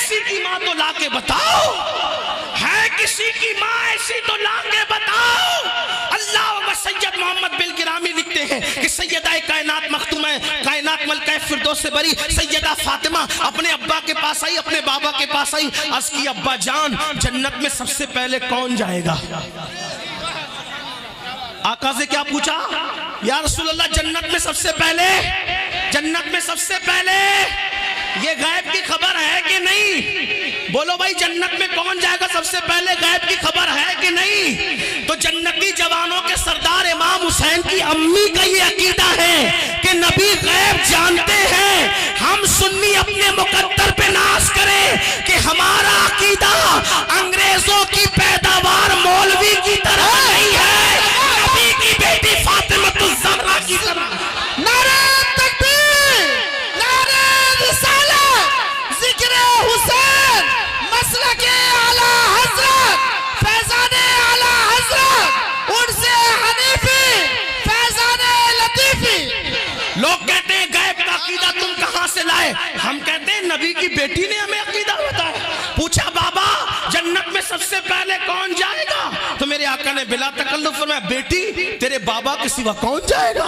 کسی کی ماں تو لا کے بتاؤ، ہے کسی کی ماں ایسی تو لا کے بتاؤ۔ اللہ و سید محمد بالگرامی لکھتے ہیں کہ سیدہ کائنات مختومہ کائنات ملکہ فردوس سے بری سیدہ فاطمہ اپنے ابا کے پاس آئی، اپنے بابا کے پاس آئی، عرض کی ابا جان جنت میں سب سے پہلے کون جائے گا؟ آقا سے کیا پوچھا؟ یا رسول اللہ جنت میں سب سے پہلے، جنت میں سب سے پہلے، یہ غیب کی خبر ہے کہ نہیں؟ بولو بھائی جنت میں کون جائے گا سب سے پہلے، غیب کی خبر ہے کہ نہیں؟ تو جنتی جوانوں کے سردار امام حسین کی امی کا یہ عقیدہ ہے کہ نبی غیب جانتے ہیں۔ ہم سنی اپنے مقدر پہ ناز کریں کہ ہمارا عقیدہ انگریزوں کی پیداوار مولوی کی طرح نہیں ہے، نبی کی بیٹی فاطمہ الزہرا کی طرح۔ نعرہ تکبیر، نعرہ رسالت، ذکر حسین، مسلک اعلی حضرت، فیضان اعلی حضرت، عرس حنیفی، فیضان لطیفی۔ لوگ کہتے ہیں غیب کا عقیدہ تم کہاں سے لائے؟ ہم کہتے ہیں نبی کی بیٹی نے ہمیں عقیدہ بتایا۔ پوچھا بابا جنت میں سب سے پہلے کون جائے گا؟ تو میرے آقا نے بلا تکلف فرمایا بیٹی تیرے بابا کے سوا کون جائے گا؟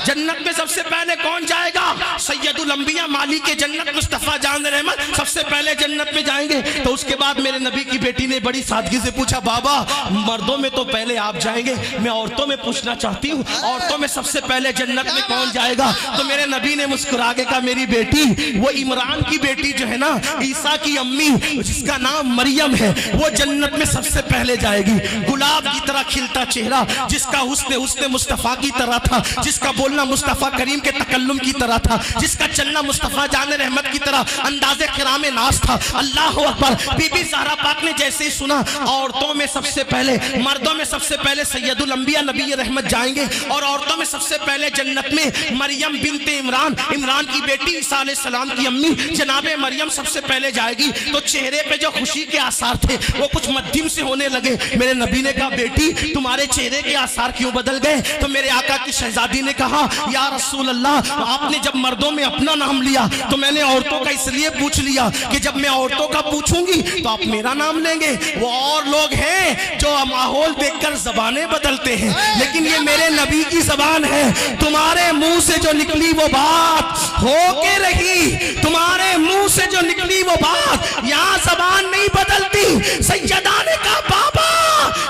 جنت میں سب سے پہلے کون جائے گا؟ سید الانبیاء مالک جنت مصطفیٰ جان رحمت سب سے پہلے جنت میں جائیں گے۔ تو اس کے بعد میرے نبی کی بیٹی نے بڑی سادگی سے پوچھا بابا مردوں میں تو پہلے آپ جائیں گے، میں عورتوں میں پوچھنا چاہتی ہوں عورتوں میں سب سے پہلے جنت میں کون جائے گا؟ تو میرے نبی نے مسکرا کے کہا میری بیٹی وہ عمران کی بیٹی جو ہے نا عیسیٰ کی امی جس کا نام مریم ہے وہ جنت میں سب سے پہلے جائے گی۔ گلاب کی طرح کھلتا چہرہ، جس کا حسن مصطفیٰ کی طرح تھا، جس کا بولنا مصطفیٰ کریم کے تکلم کی طرح تھا، جس کا چلنا مصطفیٰ جان رحمت کی طرح انداز کرام ناز تھا۔ اللہ اکبر۔ بی بی زہرا پاک نے جیسے ہی سنا عورتوں میں سب سے پہلے مردوں میں سب سے پہلے سید الانبیاء نبی رحمت جائیں گے اور عورتوں میں سب سے پہلے جنت میں مریم بنت عمران، عمران کی بیٹی عیسیٰ علیہ السلام کی امی جناب مریم سب سے پہلے جائے گی۔ تو چہرے پہ جو خوشی کے آثار تھے وہ کچھ مدھم سے ہونے لگے۔ میرے نبی نے کہا بیٹی تمہارے چہرے کے آثار کیوں بدل گئے؟ تو میرے آقا کی شہزادی نے کہا یا رسول اللہ آپ نے جب مردوں میں اپنا نام لیا تو میں نے عورتوں کا اس لیے پوچھ لیا کہ جب میں عورتوں کا پوچھوں گی تو آپ میرا نام لیں گے۔ وہ اور لوگ ہیں جو ماحول دیکھ کر زبانیں بدلتے ہیں لیکن یہ میرے نبی کی زبان ہے۔ تمہارے منہ سے جو نکلی وہ بات ہو کے رہی، تمہارے منہ سے جو نکلی وہ بات، یہاں زبان نہیں بدلتی۔ سیدہ نے کہا بابا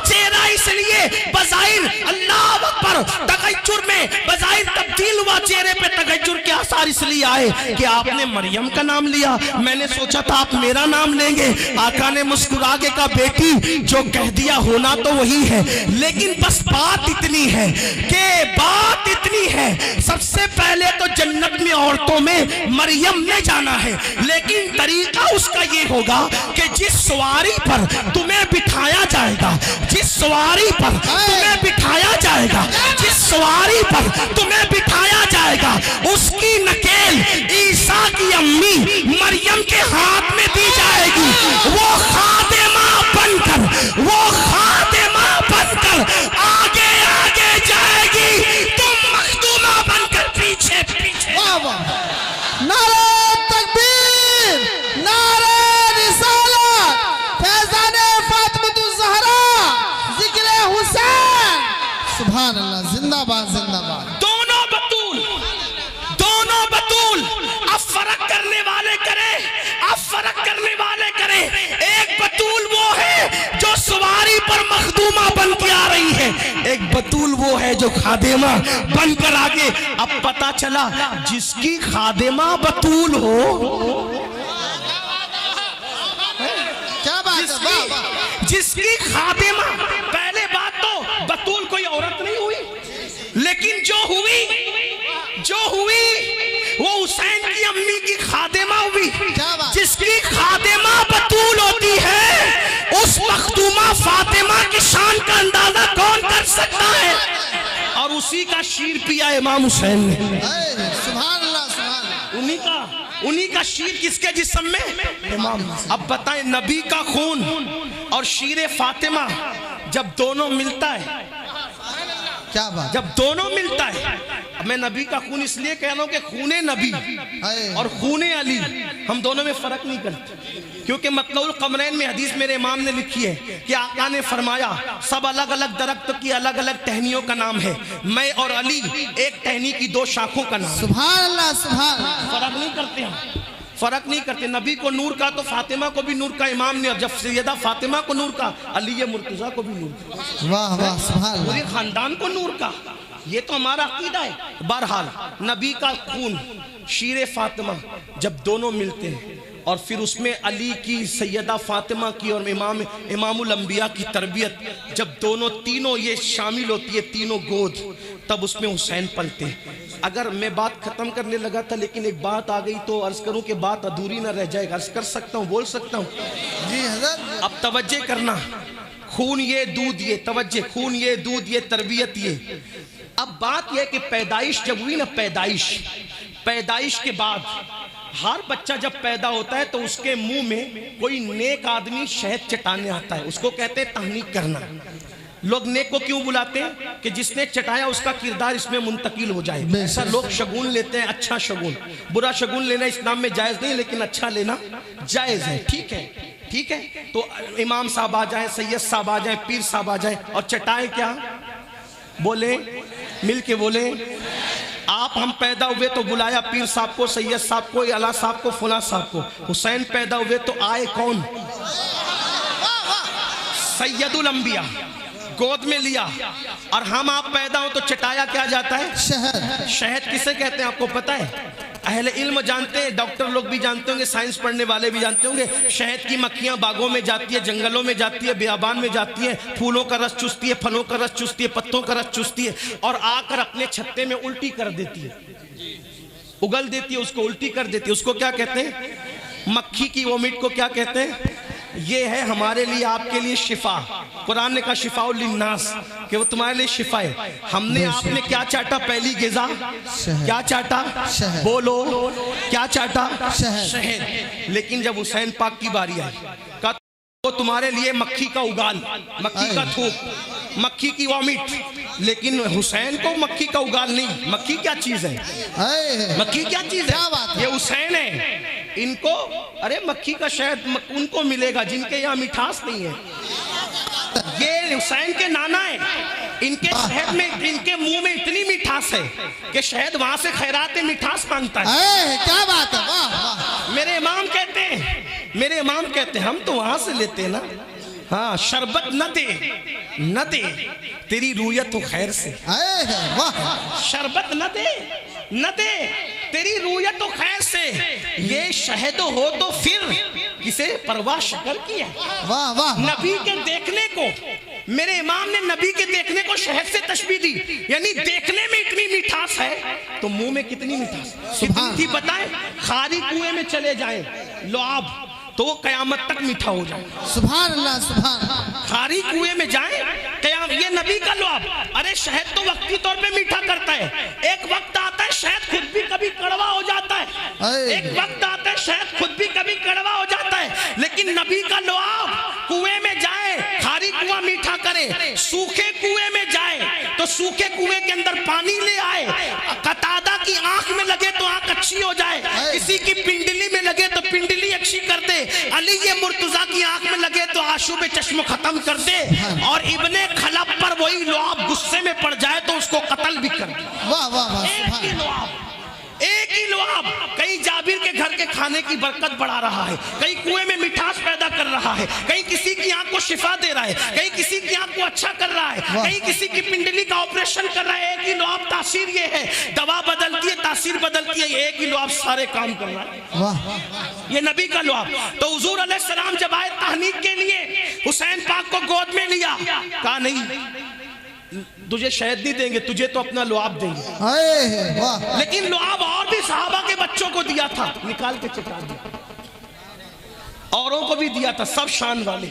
چہرہ اس لیے بظاہر اللہ اکبر تغیر میں بظاہر تبدیل ہوا، چہرے پہ تغیر کے آثار اس لیے آئے کہ آپ نے مریم کا نام لیا، میں نے سوچا تھا آپ میرا نام لیں گے۔ آقا نے مسکرا کے کہا بیٹی جو کہہ دیا ہونا تو وہی ہے، لیکن بس بات اتنی ہے کہ بات اتنی ہے سب سے پہلے تو جنت میں عورتوں میں مریم نے جانا ہے، لیکن طریقہ اس کا یہ ہوگا کہ جس سواری پر تمہیں بٹھایا جائے گا، جس سواری پر تمہیں بٹھایا جائے گا، جس سواری پر تمہیں بٹھایا جائے گا اس کی نکیل عیسیٰ کی امی مریم کے ہاتھ میں دی جائے گی۔ وہ خادمہ بن کر، وہ خادمہ بن کر آگے آگے جائے گی، تم مخدومہ بن کر پیچھے پیچھے۔ نعرہ تکبیر، نعرہ رسالت، فیضان فاطمہ الزہرا، ذکر حسین۔ سبحان اللہ، زندہ باد زندہ باد۔ دونوں بطول، دونوں بطول۔ اب فرق کرنے والے کریں، اب فرق کرنے والے کریں۔ ایک بطول وہ ہے جو سواری پر مخدومہ بن کے آ رہی ہے، ایک بطول وہ ہے جو خادمہ بن کر آگے۔ اب پتا چلا جس کی خادمہ بطول ہو، کیا بات ہے، جس کی خادمہ، پہلے بات تو بطول کوئی عورت نہیں ہوئی، لیکن جو ہوئی وہ حسین کی امی کی خادمہ ہوئی۔ جس کی خادمہ بطول ہوتی ہے اس مخدومہ فاطمہ کی شان کا اندازہ کون کر سکتا ہے؟ اور اسی کا شیر پیا امام حسین نے۔ سبحان اللہ، سبحان اللہ۔ انہی کا شیر کس کے جسم میں؟ امام۔ اب بتائیں نبی کا خون اور شیر فاطمہ جب دونوں ملتا ہے، کیا بات، جب دونوں ملتا ہے، میں نبی کا خون اس لیے کہہ رہا ہوں کہ خون نبی ہائے اور خون علی ہم دونوں میں فرق نہیں کرتے، کیونکہ مطلع القمرین میں حدیث میرے امام نے لکھی ہے کہ آقا نے فرمایا سب الگ الگ درخت کی الگ الگ ٹہنیوں کا نام ہے، میں اور علی ایک ٹہنی کی دو شاخوں کا نام ہے۔ سبحان اللہ سبحان اللہ فرق نہیں کرتے ہم، فرق نہیں کرتے۔ نبی کو نور کا تو فاطمہ کو بھی نور کا امام نے، اور جب سیدہ فاطمہ کو نور کا، علی مرتضیٰ کو بھی نور کا، واہ واہ سبحان اللہ پورے خاندان کو نور کا۔ یہ تو ہمارا عقیدہ ہے۔ بہرحال نبی کا خون شیر فاطمہ جب دونوں ملتے ہیں اور پھر اس میں علی کی، سیدہ فاطمہ کی اور امام الانبیاء کی تربیت جب دونوں تینوں یہ شامل ہوتی ہے، تینوں گود، تب اس میں حسین پلتے ہیں۔ اگر میں بات ختم کرنے لگا تھا لیکن ایک بات آ گئی تو عرض کروں کہ بات ادھوری نہ رہ جائے گا۔ عرض کر سکتا ہوں، بول سکتا ہوں؟ جی حضرت اب توجہ کرنا، خون یہ دودھ یہ، توجہ، خون یہ دودھ یہ، تربیت یہ۔ اب بات یہ کہ پیدائش جب ہوئی نا، پیدائش کے بعد ہر بچہ جب پیدا ہوتا ہے تو اس کے منہ میں کوئی نیک آدمی شہد چٹانے آتا ہے، اس کو کہتے ہیں تہنیک کرنا۔ لوگ نیک کو کیوں بلاتے ہیں؟ کہ جس نے چٹایا اس کا کردار اس میں منتقل ہو جائے۔ ایسا لوگ شگون لیتے ہیں، اچھا شگون، برا شگون لینا اسلام میں جائز نہیں، لیکن اچھا لینا جائز ہے، ٹھیک ہے، ٹھیک ہے۔ تو امام صاحب آ جائیں، سید صاحب آ جائیں، پیر صاحب آ جائیں اور چٹائیں کیا؟ بولیں، مل کے بولیں۔ آپ ہم پیدا ہوئے تو بلایا پیر صاحب کو، سید صاحب کو، اعلیٰ صاحب کو، فلاں صاحب کو۔ حسین پیدا ہوئے تو آئے کون؟ سید الانبیاء، گود میں لیا۔ اور ہم آپ پیدا ہوں تو چٹایا کیا جاتا ہے؟ شہد۔ شہد کسے کہتے ہیں آپ کو پتہ ہے؟ اہل علم جانتے ہیں، ڈاکٹر لوگ بھی جانتے ہوں گے، سائنس پڑھنے والے بھی جانتے ہوں گے۔ شہد کی مکھیاں باغوں میں جاتی ہے، جنگلوں میں جاتی ہے، بیابان میں جاتی ہے، پھولوں کا رس چوستی ہے، پھلوں کا رس چوستی ہے، پتوں کا رس چوستی ہے، اور آ کر اپنے چھتے میں الٹی کر دیتی ہے، اگل دیتی ہے، اس کو الٹی کر دیتی ہے۔ اس کو کیا کہتے ہیں؟ مکھی کی وومٹ کو کیا کہتے ہیں؟ یہ ہے ہمارے لیے، آپ کے لیے شفا۔ قرآن نے کہا شفاء للناس، کہ وہ تمہارے لیے شفا ہے۔ ہم نے، آپ نے کیا چاٹا؟ پہلی غذا کیا چاٹا؟ شہد۔ بولو، کیا چاٹا؟ شہد۔ شہد۔ لیکن جب حسین پاک کی باری آئی، کہا وہ تمہارے لیے مکھی کا اگال، مکھی کا تھوک، مکھی کی وامٹ۔ لیکن حسین کو مکھی کا اگال نہیں۔ مکھی کیا چیز ہے؟ مکھی کیا چیز ہے؟ یہ حسین ہے۔ ان کو، ارے مکھی کا شہد ان کو ملے گا جن کے یہاں مٹھاس نہیں ہے۔ یہ حسین کے نانا ہیں، ان کے شہد میں، ان کے منہ میں اتنی مٹھاس ہے کہ شہد وہاں سے خیرات مٹھاس مانگتا ہے۔ کیا بات ہے، واہ واہ۔ میرے امام کہتے ہیں، میرے امام کہتے ہیں، ہم تو وہاں سے لیتے ہیں نا۔ ہاں، شربت نہ دے، نہ دے تیری رویت و خیر سے۔ شربت نہ دے، نہ دے تیری رویت و خیر سے، یہ شہد ہو تو پھر کسے پرواہ شکر کی ہے۔ واہ واہ۔ نبی کے دیکھنے کو، میرے امام نے نبی کے دیکھنے کو شہد سے تشبیہ دی، یعنی دیکھنے میں اتنی مٹھاس ہے تو منہ میں کتنی مٹھاس؟ کتنی تھی بتائیں؟ خاری کنویں میں چلے جائیں لعاب تو وہ قیامت تک میٹھا ہو جائے۔ سبحان اللہ سبحان اللہ۔ خاری کنویں میں جائیں، یہ نبی کا لعاب۔ ارے شہد تو وقتی طور پہ میٹھا کرتا ہے، ایک وقت آتا ہے شہد خود بھی کبھی کڑوا ہو جاتا ہے، ایک وقت آتا ہے شہد خود بھی کبھی کڑوا ہو جاتا ہے، لیکن نبی کا لعاب، کنویں میں جائیں خاری کنواں میٹھا کرے، سوکھے کنویں میں جائے تو سوکھے کنویں کے اندر پانی لے آئے، قتادہ کی آنکھ میں لگے تو آنکھ اچھی ہو جائے، کسی کی پنڈلی میں لگے تو پنڈلی اچھی کر دے، علی مرتضیٰ کی آنکھ میں لگے تو آشوب چشم ختم کر دے، اور ابن خلب پر وہی لعاب غصے میں پڑ جائے تو اس کو قتل بھی کر دے۔ واہ واہ واہ۔ ایک ہی لعاب، ایک ہی لعاب کہیں جابر کے گھر کے کھانے کی برکت بڑھا رہا ہے، کہیں کنویں میں مٹھاس پیدا کر رہا ہے، کہیں کسی کی آنکھ کو شفا دے رہا ہے، کہیں کسی کی آنکھ کو اچھا کر رہا ہے، کہیں کسی کی پنڈلی کا آپریشن کر رہا ہے۔ ایک ہی لعاب، تاثیر یہ ہے، دوا بدلتی ہے، تاثیر بدلتی ہے، ایک ہی لعاب سارے کام کر رہا ہے۔ واہ، یہ نبی کا لعاب۔ تو حضور علیہ السلام جب آئے تہنیک کے لیے، حسین پاک کو گود میں لیا، کہا نہیں تجھے شہد نہیں دیں گے، تجھے تو اپنا لعاب دیں گے۔ لیکن لعاب اور بھی صحابہ کے بچوں کو دیا تھا، نکال کے چٹا دیا، اوروں کو بھی دیا تھا، سب شان والے۔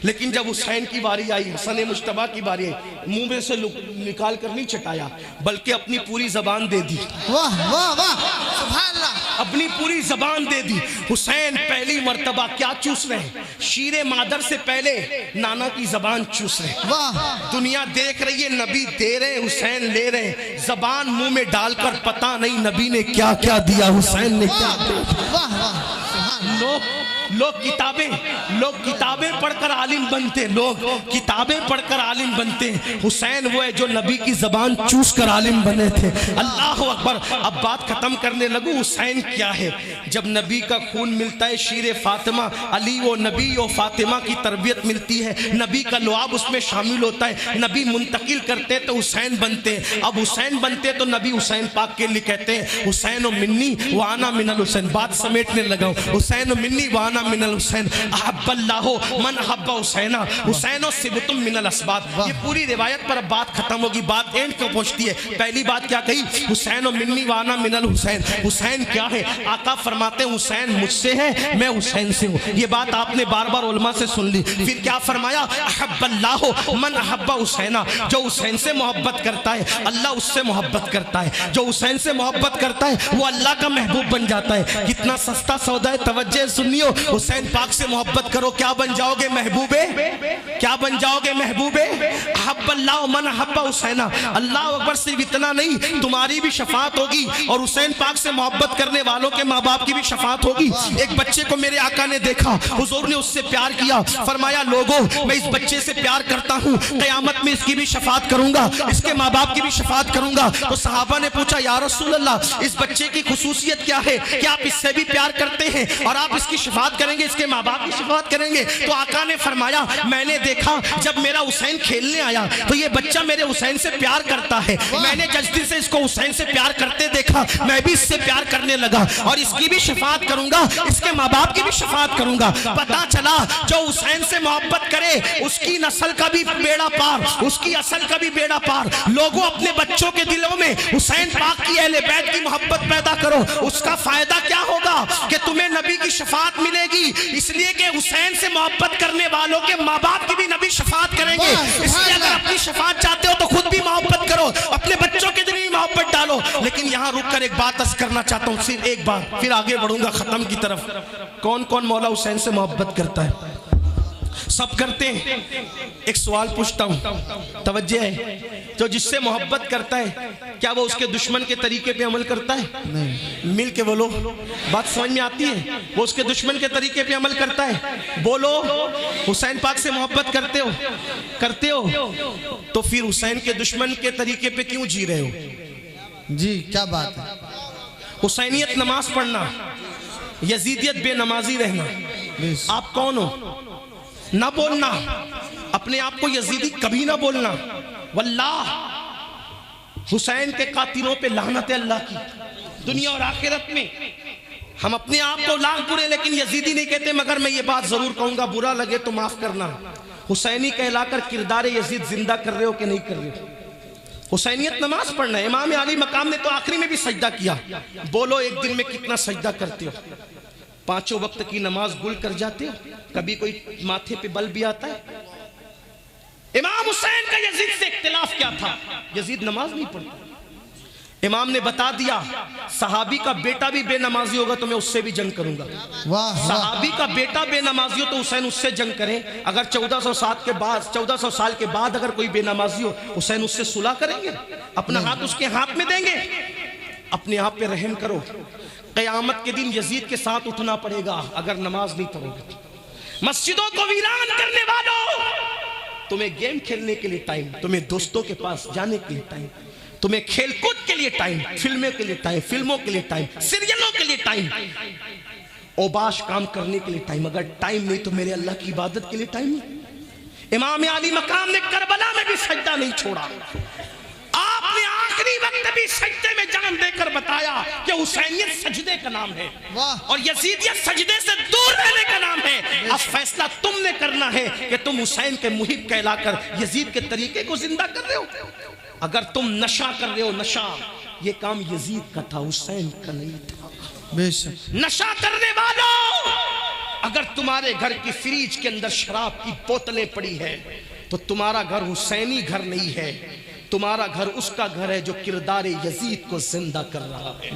لیکن جب حسین کی باری آئی، حسن مجتبیٰ کی باری آئی، منہ میں سے نکال کر نہیں چٹایا بلکہ اپنی پوری زبان دے دی۔ واہ واہ واہ، سبحان اللہ۔ اپنی پوری زبان دے دی. حسین پہلی مرتبہ کیا چوس رہے ہیں؟ شیر مادر سے پہلے نانا کی زبان چوس رہے ہیں. واہ دنیا دیکھ رہی ہے نبی دے رہے ہیں حسین لے رہے ہیں. زبان منہ میں ڈال کر پتہ نہیں نبی نے کیا کیا دیا حسین نے کیا دیا. واہ واہ سبحان لوگ کتابیں پڑھ کر عالم بنتے. لوگ کتابیں پڑھ کر عالم بنتے. حسین وہ ہے جو نبی کی زبان چوس کر عالم بنے تھے. اللہ اکبر. اب بات ختم کرنے لگوں. حسین کیا ہے؟ جب نبی کا خون ملتا ہے شیر فاطمہ علی و نبی و فاطمہ کی تربیت ملتی ہے. نبی کا لعاب اس میں شامل ہوتا ہے. نبی منتقل کرتے تو حسین بنتے. اب حسین بنتے تو نبی حسین پاک کے لیے کہتے ہیں حسین و منی وانا من الحسین. بات سمیٹنے لگا ہوں. حسین و منی وانا من الحسین احب اللہ من احب حسین حسین و سبتم من الاسباط. یہ پوری روایت پر اب بات ختم ہوگی. بات اینڈ کو پہنچتی ہے. پہلی بات کیا کہی؟ حسین و منی وانا من الحسین. حسین کیا ہے؟ آقا فرماتے ہیں حسین مجھ سے ہے میں حسین سے ہوں. یہ بات آپ نے بار بار علماء سے سن لی. پھر کیا فرمایا؟ احب اللہ من احب حسین. جو حسین سے محبت کرتا ہے اللہ اس سے محبت کرتا ہے. جو حسین سے محبت کرتا ہے وہ اللہ کا محبوب بن جاتا ہے. کتنا سستا سودا ہے. توجہ سنیو. حسین پاک سے محبت کرو کیا بن جاؤ گے؟ محبوبے. کیا بن جاؤ گے؟ محبوبے. احب اللہ من احب حسین. اللہ اکبر. صرف اتنا نہیں تمہاری بھی شفاعت ہوگی اور حسین پاک سے محبت کرنے والوں کے ماں باپ کی بھی شفاعت ہوگی. ایک بچے کو میرے آقا نے دیکھا. حضور نے اس سے پیار کیا. فرمایا لوگوں میں اس بچے سے پیار کرتا ہوں قیامت میں اس کی بھی شفاعت کروں گا اس کے ماں باپ کی بھی شفاعت کروں گا. تو صحابہ نے پوچھا یا رسول اللہ اس بچے کی خصوصیت کیا ہے کہ آپ اس سے بھی پیار کرتے ہیں اور آپ اس کی شفاعت کریں گے اس کے ماں باپ کی شفاعت کریں گے؟ تو آقا نے فرمایا میں نے دیکھا جب میرا حسین کھیلنے آیا تو یہ بچہ میرے حسین سے پیار کرتا ہے. میں نے جلدی سے اس کو حسین سے پیار کرتے دیکھا میں بھی اس سے پیار کرنے لگا اور اس کی بھی شفاعت کروں گا اس کے ماں باپ کی بھی شفاعت کروں گا. پتا چلا جو حسین سے محبت کرے اس کی نسل کا بھی بیڑا پار اس کی اصل کا بھی بیڑا پار. لوگوں اپنے بچوں کے دلوں میں حسین پاک کی اہل بیت کی محبت پیدا کرو. اس کا فائدہ کیا ہوگا کہ تمہیں نبی کی شفاعت ملے گی. اس لیے کہ حسین سے محبت کرنے والوں کے ماں باپ کی بھی نبی شفاعت کریں گے. اس لیے اگر اپنی شفاعت چاہتے ہو تو خود بھی محبت کرو اپنے بچوں کے دل میں محبت ڈالو. لیکن یہاں رک کر ایک بات عرض کرنا چاہتا ہوں صرف ایک بات پھر آگے بڑھوں گا ختم کی طرف. کون کون مولا حسین سے محبت کرتا ہے؟ سب کرتے ہیں. ایک سوال پوچھتا ہوں توجہ ہے. جو جس سے محبت کرتا ہے کیا وہ اس کے دشمن کے طریقے پہ عمل کرتا ہے؟ نہیں. مل کے بولو. بات سمجھ میں آتی ہے؟ وہ اس کے دشمن کے طریقے پہ عمل کرتا ہے. بولو. حسین پاک سے محبت کرتے ہو تو پھر حسین کے دشمن کے طریقے پہ کیوں جی رہے ہو؟ جی کیا بات ہے. حسینیت نماز پڑھنا یزیدیت بے نمازی رہنا. آپ کون ہو؟ نہ بولنا اپنے آپ کو یزیدی کبھی نہ بولنا. واللہ حسین کے قاتلوں پہ لعنت اللہ کی دنیا اور آخرت میں. ہم اپنے آپ کو لاکھ برے لیکن یزیدی نہیں کہتے. مگر میں یہ بات ضرور کہوں گا برا لگے تو معاف کرنا. حسینی کہلا کر کردار یزید زندہ کر رہے ہو کہ نہیں کر رہے ہو؟ حسینیت نماز پڑھنا ہے. امام علی مقام نے تو آخری میں بھی سجدہ کیا. بولو ایک دن میں کتنا سجدہ کرتے ہو؟ 5 وقت کی نماز گل کر جاتے ہو؟ کبھی کوئی ماتھے پہ بل بھی آتا ہے؟ امام حسین کا یزید سے اختلاف کیا تھا؟ یزید نماز نہیں پڑھتا. امام نے بتا دیا صحابی کا بیٹا بھی بے نمازی ہوگا تو میں اس سے بھی جنگ کروں گا. صحابی کا بیٹا بے نمازی ہو تو حسین اس سے جنگ کریں. اگر 1400 سال کے بعد اگر کوئی بے نمازی ہو حسین اس سے صلح کریں گے. اپنا ہاتھ اس کے ہاتھ میں دیں گے. اپنے آپ پہ رحم کرو. قیامت کے دن یزید کے ساتھ اٹھنا پڑے گا اگر نماز نہیں پڑھو گے. مسجدوں کو ویران کرنے والوں تمہیں گیم کھیلنے کے لیے ٹائم تمہیں دوستوں کے پاس جانے کے لیے ٹائم تمہیں کھیل کود کے لیے ٹائم فلموں کے لیے ٹائم فلموں کے لیے ٹائم سیریلوں کے لیے ٹائم اوباش کام کرنے کے لیے ٹائم. اگر ٹائم نہیں تو میرے اللہ کی عبادت کے لیے ٹائم نہیں. امام علی مقام نے کربلا میں بھی سجدہ نہیں چھوڑا. آپ نے آخری وقت بھی سجدے میں جان دے کر بتایا کہ حسینیت سجدے کا نام ہے اور یزیدیت سجدے سے دور رہنے کا نام ہے. اب فیصلہ تم نے کرنا ہے کہ تم حسین کے محب کہلا کر یزید کے طریقے کو زندہ کر رہے ہو. اگر تم نشہ کر رہے ہو نشہ یہ کام یزید کا تھا حسین کا نہیں تھا. بے شک. نشہ کرنے والوں اگر تمہارے گھر کی فریج کے اندر شراب کی بوتلیں پڑی ہے تو تمہارا گھر حسینی گھر نہیں ہے. تمہارا گھر اس کا گھر ہے جو کردار یزید کو زندہ کر رہا ہے.